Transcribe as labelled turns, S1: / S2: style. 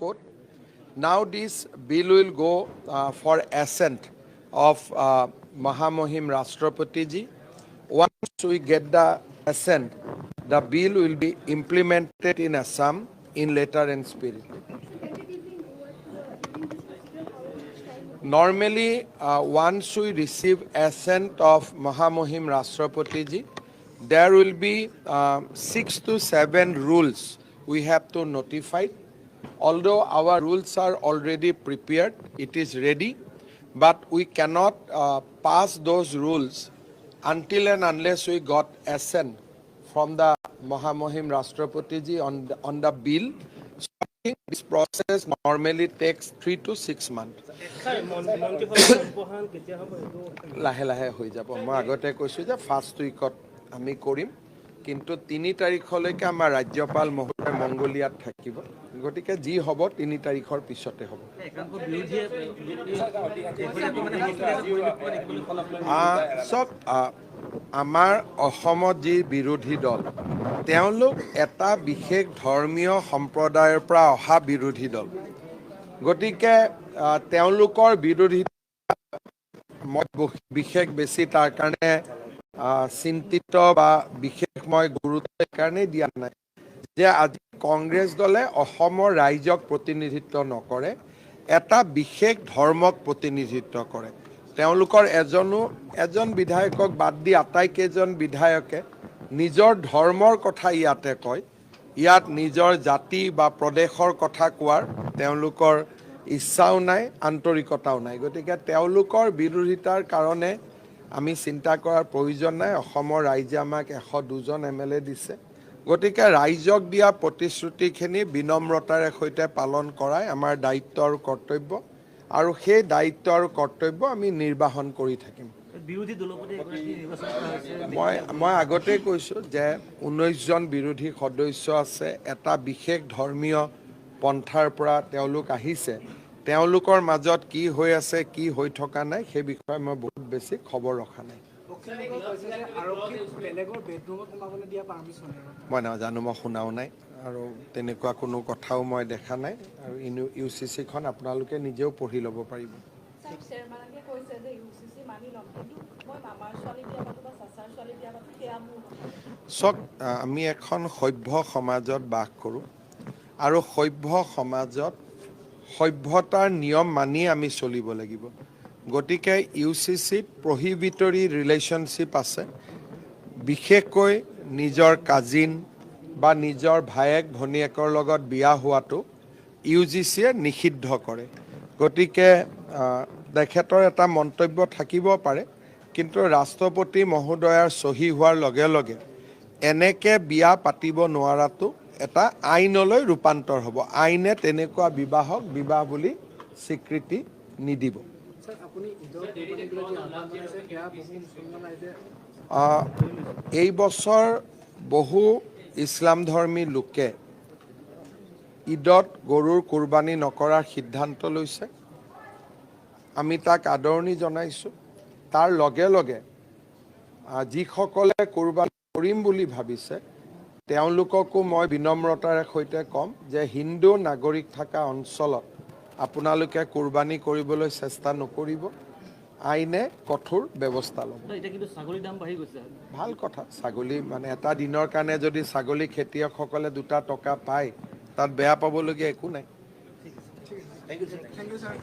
S1: Court. Now this bill will go for assent of Mahamohim Rashtrapati ji. Once we get the assent, the bill will be implemented in Assam in letter and spirit. Normally, once we receive assent of Mahamohim Rashtrapati ji, there will be 6 to 7 rules we have to notify. Although our rules are already prepared, it is ready, but we cannot pass those rules until and unless we got assent from the Mahamohim Rashtrapati ji on the bill. So I think this process normally takes 3 to 6 months. লাহে লাহে হৈ যাব মই আগতে কৈছো যে first উইকত আমি কৰিম কিন্তু 3 তাৰিখলৈকে আমাৰ ৰাজ্যপাল মহোদয় মংগোলিয়াত থাকিব গতিকে যি হ'ব 3 তাৰিখৰ পিছতে হ'ব সব আমাৰ অসমত যি বিৰোধী দল তেওঁলোক এটা বিশেষ ধৰ্মীয় সম্প্ৰদায়ৰ পৰা অহা বিৰোধী দল গতিকে তেওঁলোকৰ বিৰোধী মই বিশেষ বেছি তাৰ কাৰণে চিন্তিত বা বিশেষ মই গুৰুত্ব কাৰণে দিয়া নাই যে আজি কংগ্ৰেছ দলে অসমৰ ৰাইজক প্ৰতিনিধিত্ব নকৰে এটা বিশেষ ধৰ্মক প্ৰতিনিধিত্ব কৰে তেওঁলোকৰ এজন বিধায়কক বাদ দি আটাইকেইজন বিধায়কে নিজৰ ধৰ্মৰ কথা ইয়াতে কয় ইয়াত নিজৰ জাতি বা প্ৰদেশৰ কথা কোৱাৰ তেওঁলোকৰ ইচ্ছাও নাই আন্তৰিকতাও নাই গতিকে তেওঁলোকৰ বিৰোধিতাৰ কাৰণে আমি চিন্তা কৰাৰ প্ৰয়োজন নাই অসমৰ ৰাইজে আমাক 102 জন এমএলএ দিছে গতিকে ৰাইজক দিয়া প্ৰতিশ্ৰুতিখিনি বিনম্ৰতাৰে সৈতে পালন কৰাই আমাৰ দায়িত্ব আৰু কৰ্তব্য আৰু সেই দায়িত্ব আৰু কৰ্তব্য আমি নিৰ্বাহন কৰি থাকিম বিৰোধী দলপতি মই আগতে কৈছো যে 19 জন বিৰোধী সদস্য আছে এটা বিশেষ ধৰ্মীয় পন্থাৰ পৰা তেওঁলোক আহিছে তেওঁলোকৰ মাজত কি হৈ আছে কি হৈ থকা নাই সেই বিষয়ে মই বহুত বেছি খবৰ ৰখা নাই মই নাজানো মই শুনাও নাই আৰু তেনেকুৱা কোনো কথাও মই দেখা নাই আৰু ইউসিসি খন আপোনালোকে নিজেও পঢ়ি ল'ব পাৰিব সব আমি এখন সভ্য সমাজত বাস কৰোঁ আৰু সভ্য সমাজত সভ্যতাৰ নিয়ম মানি আমি চলিব লাগিব গতিকে ইউসিসিত প্ৰহিবিটৰি ৰিলেশনশিপ আছে বিশেষকৈ নিজৰ কাজিন বা নিজৰ ভায়েক ভনীয়েকৰ লগত বিয়া হোৱাটো ইউজিচিয়ে নিষিদ্ধ কৰে গতিকে তেখেতৰ এটা মন্তব্য থাকিব পাৰে কিন্তু ৰাষ্ট্ৰপতি মহোদয়ৰ সহি হোৱাৰ লগে লগে এনেকে বিয়া পাতিব নোৱাৰাটো এটা আইনলৈ ৰূপান্তৰ হ'ব আইনে তেনেকুৱা বিবাহক বিবাহ বুলি স্বীকৃতি নিদিব এই বছৰ বহু ইছলাম ধৰ্মী লোকে ঈদত গৰুৰ কুৰবানী নকৰাৰ সিদ্ধান্ত লৈছে আমি তাক আদৰণি জনাইছো তাৰ লগে লগে যিসকলে কুৰবানী কৰিম বুলি ভাবিছে তেওঁলোককো মই বিনম্ৰতাৰে সৈতে কম যে হিন্দু নাগৰিক থকা অঞ্চলত আপোনালোকে কুৰবানী কৰিবলৈ চেষ্টা নকৰিব আইনে কঠোৰ ব্যৱস্থা ল'ব এটা কিন্তু ছাগলী দাম বাঢ়ি গৈছে ভাল কথা ছাগলী মানে এটা দিনৰ কাৰণে যদি ছাগলী খেতিয়কসকলে 2 টকা পায় তাত বেয়া পাবলগীয়া একো নাই থ্যাংক ইউ স্যার